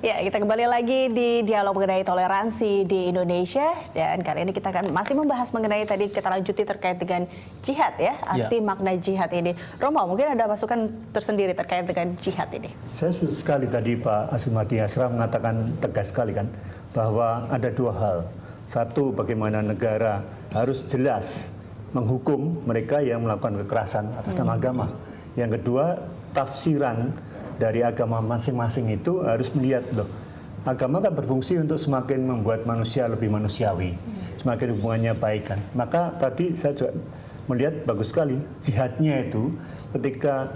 Ya, kita kembali lagi di dialog mengenai toleransi di Indonesia, dan kali ini kita akan masih membahas mengenai tadi kita lanjuti terkait dengan jihad ya, arti makna jihad ini. Romo, mungkin ada masukan tersendiri terkait dengan jihad ini? Saya setuju sekali tadi Pak Azumati Asra mengatakan tegas sekali kan, bahwa ada dua hal. Satu, bagaimana negara harus jelas menghukum mereka yang melakukan kekerasan atas nama agama. Yang kedua, tafsiran dari agama masing-masing itu harus melihat loh, agama kan berfungsi untuk semakin membuat manusia lebih manusiawi, semakin hubungannya baik kan. Maka tadi saya juga melihat bagus sekali jihadnya itu ketika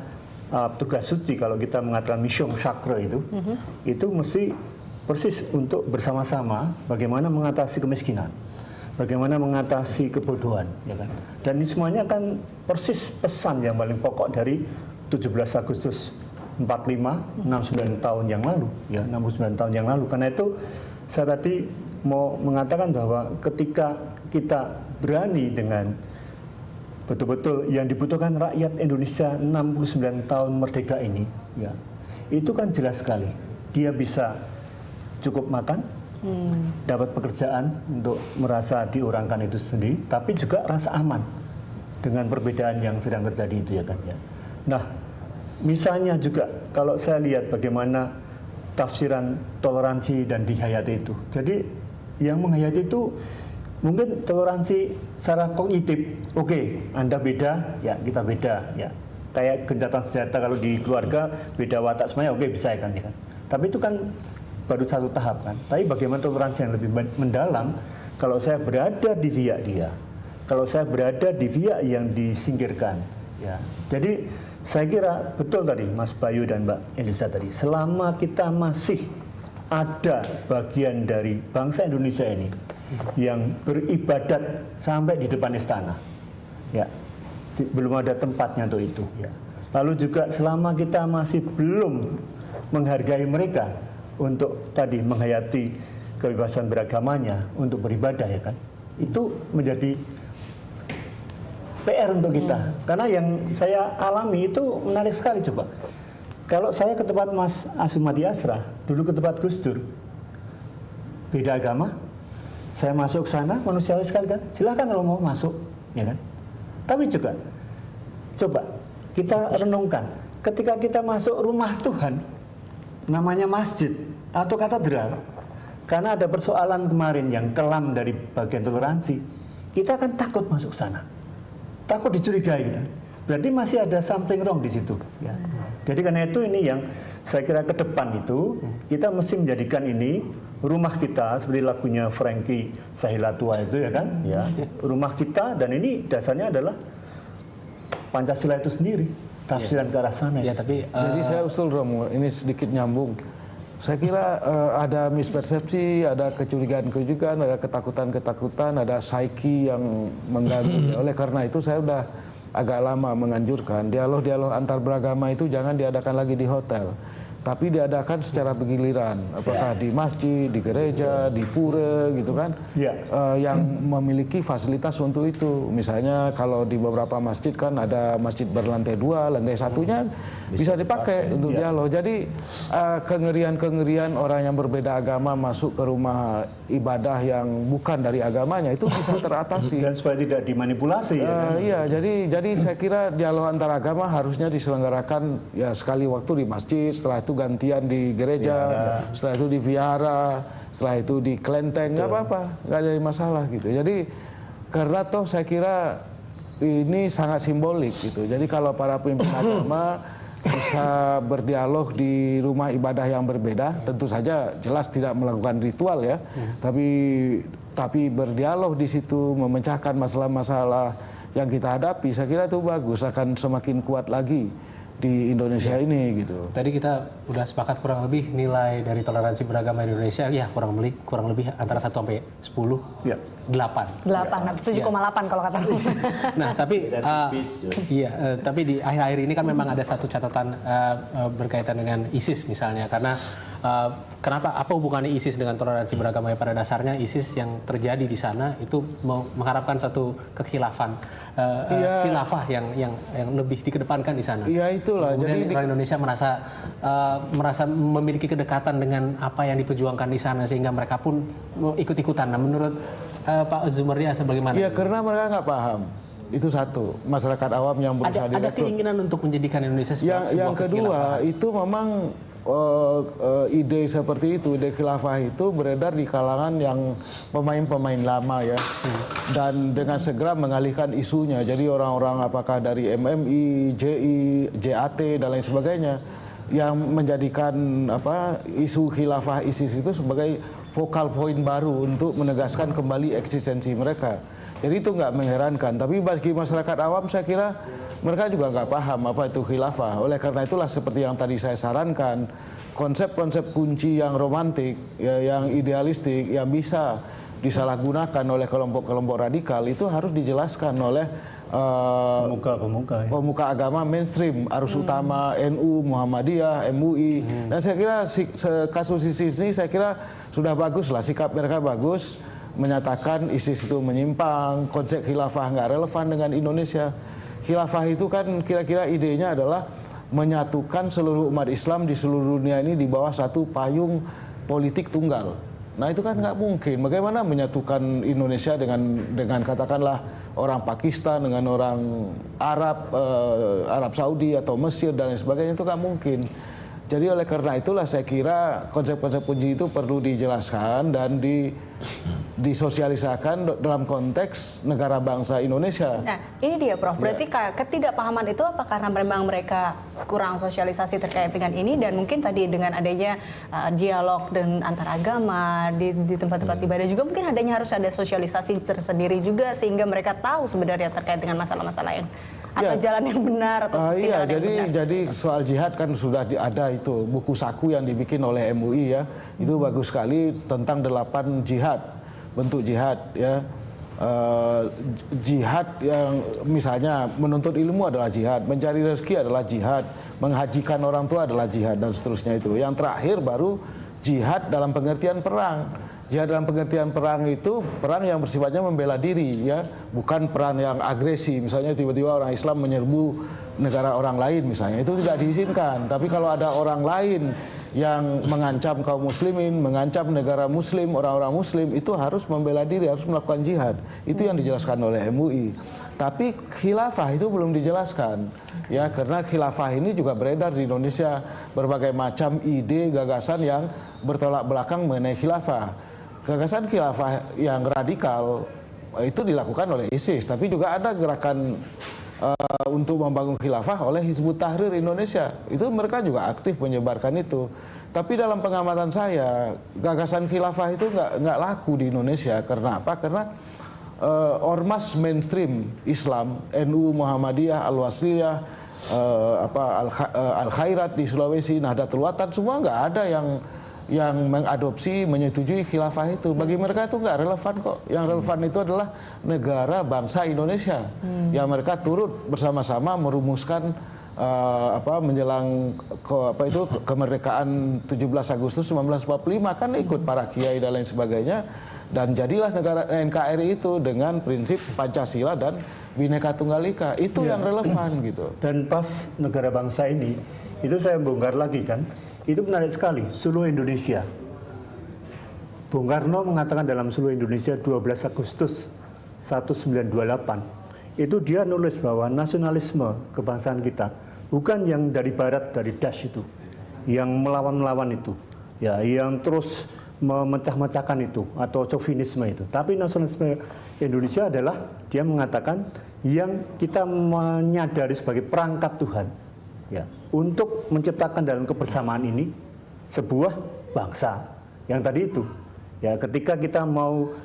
tugas suci, kalau kita mengatakan mission sacre itu mesti persis untuk bersama-sama bagaimana mengatasi kemiskinan, bagaimana mengatasi kebodohan, ya kan. Dan ini semuanya kan persis pesan yang paling pokok dari 17 Agustus 45, 69 tahun yang lalu, ya 69 tahun yang lalu. Karena itu saya tadi mau mengatakan bahwa ketika kita berani dengan betul-betul yang dibutuhkan rakyat Indonesia 69 tahun merdeka ini, ya itu kan jelas sekali. Dia bisa cukup makan, dapat pekerjaan untuk merasa diorangkan itu sendiri, tapi juga rasa aman dengan perbedaan yang sedang terjadi itu, ya kan, ya. Nah, misalnya juga kalau saya lihat bagaimana tafsiran toleransi dan dihayati itu. Jadi yang menghayati itu mungkin toleransi secara kognitif. Oke, Anda beda, ya kita beda, ya. Kayak gencatan senjata kalau di keluarga beda watak semuanya, oke bisa ya kan, ya kan. Tapi itu kan baru satu tahap kan. Tapi bagaimana toleransi yang lebih mendalam kalau saya berada di pihak dia, kalau saya berada di pihak yang disingkirkan, ya. Jadi saya kira betul tadi Mas Bayu dan Mbak Elisa tadi, selama kita masih ada bagian dari bangsa Indonesia ini yang beribadat sampai di depan istana, ya belum ada tempatnya untuk itu, ya. Lalu juga selama kita masih belum menghargai mereka untuk tadi menghayati kebebasan beragamanya untuk beribadah, ya kan, itu menjadi PR untuk kita. Karena yang saya alami itu menarik sekali. Coba kalau saya ke tempat Mas Azumati Asra, dulu ke tempat Gus Dur, beda agama, saya masuk sana, manusiawi sekali kan, silakan kalau mau masuk, ya kan. Tapi juga coba kita renungkan, ketika kita masuk rumah Tuhan, namanya masjid atau katedral, karena ada persoalan kemarin yang kelam dari bagian toleransi, kita akan takut masuk sana, takut dicurigai gitu. Berarti masih ada something wrong di situ, ya. Jadi karena itu ini yang saya kira ke depan itu kita mesti menjadikan ini rumah kita, seperti lagunya Frankie Sahila Tua itu, ya kan, ya, rumah kita, dan ini dasarnya adalah Pancasila itu sendiri, tafsiran ke arah sana. Ya, tapi jadi saya usul Romo, ini sedikit nyambung. Saya kira ada mispersepsi, ada kecurigaan-kecurigaan, ada ketakutan-ketakutan, ada psyche yang mengganggu. Oleh karena itu saya udah agak lama menganjurkan dialog-dialog antar beragama itu jangan diadakan lagi di hotel, tapi diadakan secara bergiliran. Apakah di masjid, di gereja, di pura gitu kan, yang memiliki fasilitas untuk itu. Misalnya kalau di beberapa masjid kan ada masjid berlantai 2, lantai satunya bisa dipakai untuk dialog. Jadi kengerian-kengerian orang yang berbeda agama masuk ke rumah ibadah yang bukan dari agamanya itu bisa teratasi. Dan supaya tidak dimanipulasi. Iya, jadi saya kira dialog antar agama harusnya diselenggarakan ya sekali waktu di masjid, setelah itu gantian di gereja, setelah itu di vihara, setelah itu di kelenteng, nggak apa-apa, nggak ada masalah gitu. Jadi karena toh saya kira ini sangat simbolik gitu. Jadi kalau para pemimpin agama bisa berdialog di rumah ibadah yang berbeda, tentu saja jelas tidak melakukan ritual ya, tapi berdialog di situ, memecahkan masalah-masalah yang kita hadapi, saya kira itu bagus, akan semakin kuat lagi di Indonesia ini gitu. Tadi kita udah sepakat kurang lebih nilai dari toleransi beragama di Indonesia ya kurang lebih antara 1 sampai 10, 8. 7,8 kalau kata. Nah, tapi tapi di akhir-akhir ini kan memang ada satu catatan berkaitan dengan ISIS misalnya, karena Kenapa? Apa hubungannya ISIS dengan toleransi beragama? Ya, pada dasarnya ISIS yang terjadi di sana itu mengharapkan satu kekhilafan, khilafah yang lebih dikedepankan di sana. Iya itulah. Kemudian Jadi orang Indonesia merasa memiliki kedekatan dengan apa yang diperjuangkan di sana sehingga mereka pun ikut-ikutan. Nah, menurut Pak Zumardi bagaimana? iya karena mereka nggak paham. Itu satu, masyarakat awam yang berusaha Ada direkrut. keinginan untuk menjadikan Indonesia sebuah Yang kedua itu memang ide seperti itu, ide khilafah itu beredar di kalangan yang pemain-pemain lama ya, dan dengan segera mengalihkan isunya. Jadi orang-orang apakah dari MMI, JI, JAT dan lain sebagainya yang menjadikan isu khilafah ISIS itu sebagai vokal poin baru untuk menegaskan kembali eksistensi mereka. Jadi itu nggak mengherankan, tapi bagi masyarakat awam saya kira mereka juga nggak paham apa itu khilafah. Oleh karena itulah seperti yang tadi saya sarankan, konsep-konsep kunci yang romantik, ya, yang idealistik, yang bisa disalahgunakan oleh kelompok-kelompok radikal itu harus dijelaskan oleh pemuka agama mainstream, arus utama NU, Muhammadiyah, MUI. Dan saya kira kasus ISIS ini saya kira sudah bagus lah, sikap mereka bagus. Menyatakan ISIS itu menyimpang, konsep khilafah nggak relevan dengan Indonesia. Khilafah itu kan kira-kira idenya adalah menyatukan seluruh umat Islam di seluruh dunia ini di bawah satu payung politik tunggal. Nah itu kan nggak mungkin. Bagaimana menyatukan Indonesia dengan katakanlah orang Pakistan dengan orang Arab Saudi atau Mesir dan lain sebagainya, itu nggak mungkin. Jadi oleh karena itulah saya kira konsep-konsep kunci itu perlu dijelaskan dan disosialisakan dalam konteks negara bangsa Indonesia. Nah ini dia Prof, berarti ketidakpahaman itu apa karena memang mereka kurang sosialisasi terkait dengan ini, dan mungkin tadi dengan adanya dialog dengan antar agama di tempat-tempat ibadah juga mungkin harus ada sosialisasi tersendiri juga sehingga mereka tahu sebenarnya terkait dengan masalah-masalah yang atau jalan yang benar atau iya, jadi soal jihad kan sudah ada itu buku saku yang dibikin oleh MUI ya, itu bagus sekali tentang 8 jihad, bentuk jihad ya. Jihad yang misalnya menuntut ilmu adalah jihad, mencari rezeki adalah jihad, menghajikan orang tua adalah jihad dan seterusnya itu. Yang terakhir baru jihad dalam pengertian perang. Jihad dalam pengertian perang itu perang yang bersifatnya membela diri ya, bukan perang yang agresi. Misalnya tiba-tiba orang Islam menyerbu negara orang lain misalnya, itu tidak diizinkan. Tapi kalau ada orang lain yang mengancam kaum muslimin, mengancam negara muslim, orang-orang muslim, itu harus membela diri, harus melakukan jihad. Itu yang dijelaskan oleh MUI. Tapi khilafah itu belum dijelaskan ya, karena khilafah ini juga beredar di Indonesia berbagai macam ide, gagasan yang bertolak belakang mengenai khilafah. Gagasan khilafah yang radikal itu dilakukan oleh ISIS, tapi juga ada gerakan untuk membangun khilafah oleh Hizbut Tahrir Indonesia. Itu mereka juga aktif menyebarkan itu. Tapi dalam pengamatan saya, gagasan khilafah itu nggak laku di Indonesia. Karena apa? Karena ormas mainstream Islam, NU, Muhammadiyah, Al-Wasliyah, Al-Khairat di Sulawesi, Nahdlatul Watan, semua nggak ada yang mengadopsi, menyetujui khilafah itu. Bagi mereka itu nggak relevan kok. Yang relevan itu adalah negara bangsa Indonesia, yang mereka turut bersama-sama merumuskan menjelang kemerdekaan 17 Agustus 1945 kan ikut para kiai dan lain sebagainya, dan jadilah negara NKRI itu dengan prinsip Pancasila dan Bhinneka Tunggal Ika. Itu yang relevan gitu. Dan pas negara bangsa ini, itu saya bongkar lagi kan. Itu menarik sekali, Suluh Indonesia. Bung Karno mengatakan dalam Suluh Indonesia 12 Agustus 1928, itu dia nulis bahwa nasionalisme kebangsaan kita bukan yang dari barat, dari Daesh itu, yang melawan-melawan itu, ya, yang terus memecah-mecahkan itu, atau chauvinisme itu. Tapi nasionalisme Indonesia adalah dia mengatakan yang kita menyadari sebagai perangkat Tuhan, ya, untuk menciptakan dalam kebersamaan ini sebuah bangsa yang tadi itu, ya, ketika kita mau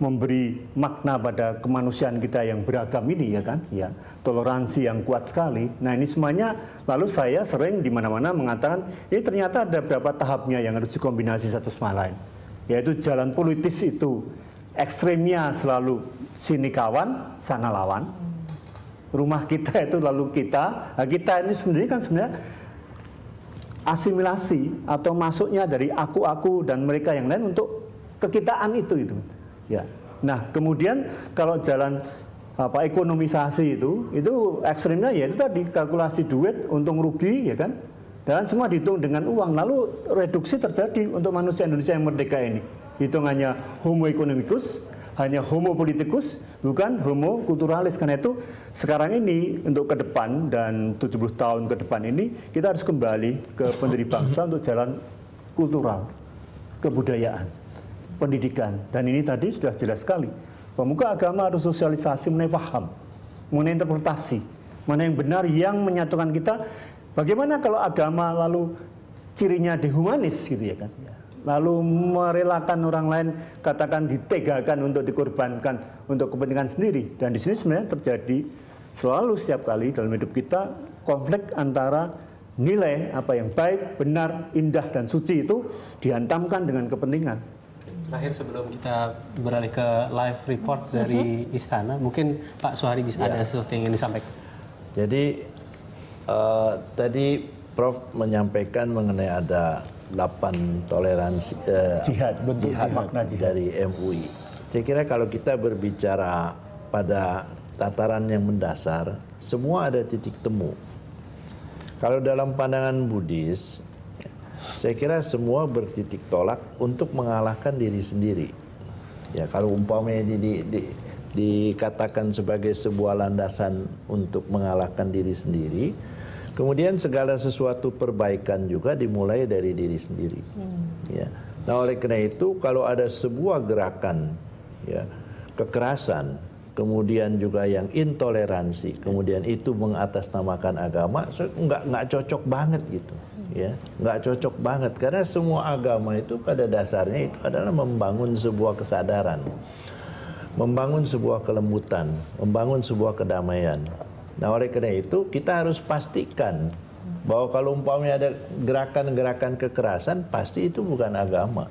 memberi makna pada kemanusiaan kita yang beragam ini, ya kan, ya, toleransi yang kuat sekali. Nah ini semuanya, lalu saya sering di mana-mana mengatakan ini ternyata ada beberapa tahapnya yang harus dikombinasi satu sama lain, yaitu jalan politis itu ekstrimnya selalu sini kawan sana lawan. Rumah kita itu lalu kita, nah kita ini sendiri kan sebenarnya asimilasi atau masuknya dari aku dan mereka yang lain untuk kekitaan itu. Ya. Nah, kemudian kalau jalan ekonomisasi itu ekstrimnya ya itu tadi kalkulasi duit, untung rugi, ya kan? Dan semua dihitung dengan uang. Lalu reduksi terjadi untuk manusia Indonesia yang merdeka ini. Hitungannya homo economicus, hanya homo politicus, bukan homo kulturalis. Karena itu sekarang ini untuk ke depan dan 70 tahun ke depan ini kita harus kembali ke pendiri bangsa untuk jalan kultural, kebudayaan, pendidikan. Dan ini tadi sudah jelas sekali. Pemuka agama harus sosialisasi mengenai paham, mengenai interpretasi, mana yang benar yang menyatukan kita. Bagaimana kalau agama lalu cirinya dehumanis gitu ya kan? Lalu merelakan orang lain, katakan ditegakan untuk dikorbankan untuk kepentingan sendiri. Dan di sini sebenarnya terjadi selalu setiap kali dalam hidup kita konflik antara nilai apa yang baik, benar, indah dan suci itu dihantamkan dengan kepentingan. Terakhir sebelum kita beralih ke live report dari Istana, mungkin Pak Suhari bisa ada sesuatu yang ingin disampaikan. Jadi tadi Prof menyampaikan mengenai ada 8 toleransi Jihad, bentuk makna jihad dari MUI. Saya kira kalau kita berbicara pada tataran yang mendasar, semua ada titik temu. Kalau dalam pandangan Buddhis, saya kira semua bertitik tolak untuk mengalahkan diri sendiri. Ya, kalau umpamanya dikatakan sebagai sebuah landasan untuk mengalahkan diri sendiri, kemudian segala sesuatu perbaikan juga dimulai dari diri sendiri. Ya. Nah, oleh karena itu kalau ada sebuah gerakan ya, kekerasan, kemudian juga yang intoleransi, kemudian itu mengatasnamakan agama, nggak cocok banget gitu. Ya, nggak cocok banget karena semua agama itu pada dasarnya itu adalah membangun sebuah kesadaran, membangun sebuah kelembutan, membangun sebuah kedamaian. Nah, oleh karena itu kita harus pastikan bahwa kalau umpamanya ada gerakan-gerakan kekerasan, pasti itu bukan agama.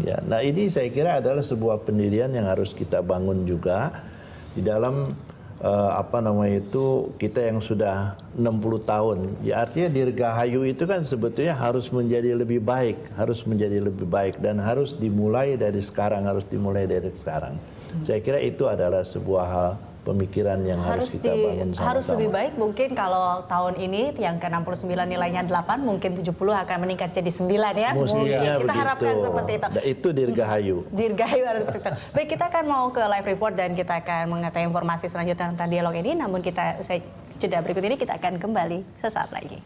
Ya, nah ini saya kira adalah sebuah pendirian yang harus kita bangun juga di dalam kita yang sudah 60 tahun. Ya, artinya Dirgahayu itu kan sebetulnya harus menjadi lebih baik, dan harus dimulai dari sekarang, Saya kira itu adalah sebuah hal pemikiran yang harus kita bangun sama-sama. Harus lebih baik mungkin kalau tahun ini yang ke-69 nilainya 8, mungkin 70 akan meningkat jadi 9 ya. Mestinya kita harapkan seperti itu. Nah, itu Dirgahayu. Dirgahayu harus seperti itu. Baik, kita akan mau ke live report dan kita akan mengetahui informasi selanjutnya tentang dialog ini. Namun kita usai jeda berikut ini kita akan kembali sesaat lagi.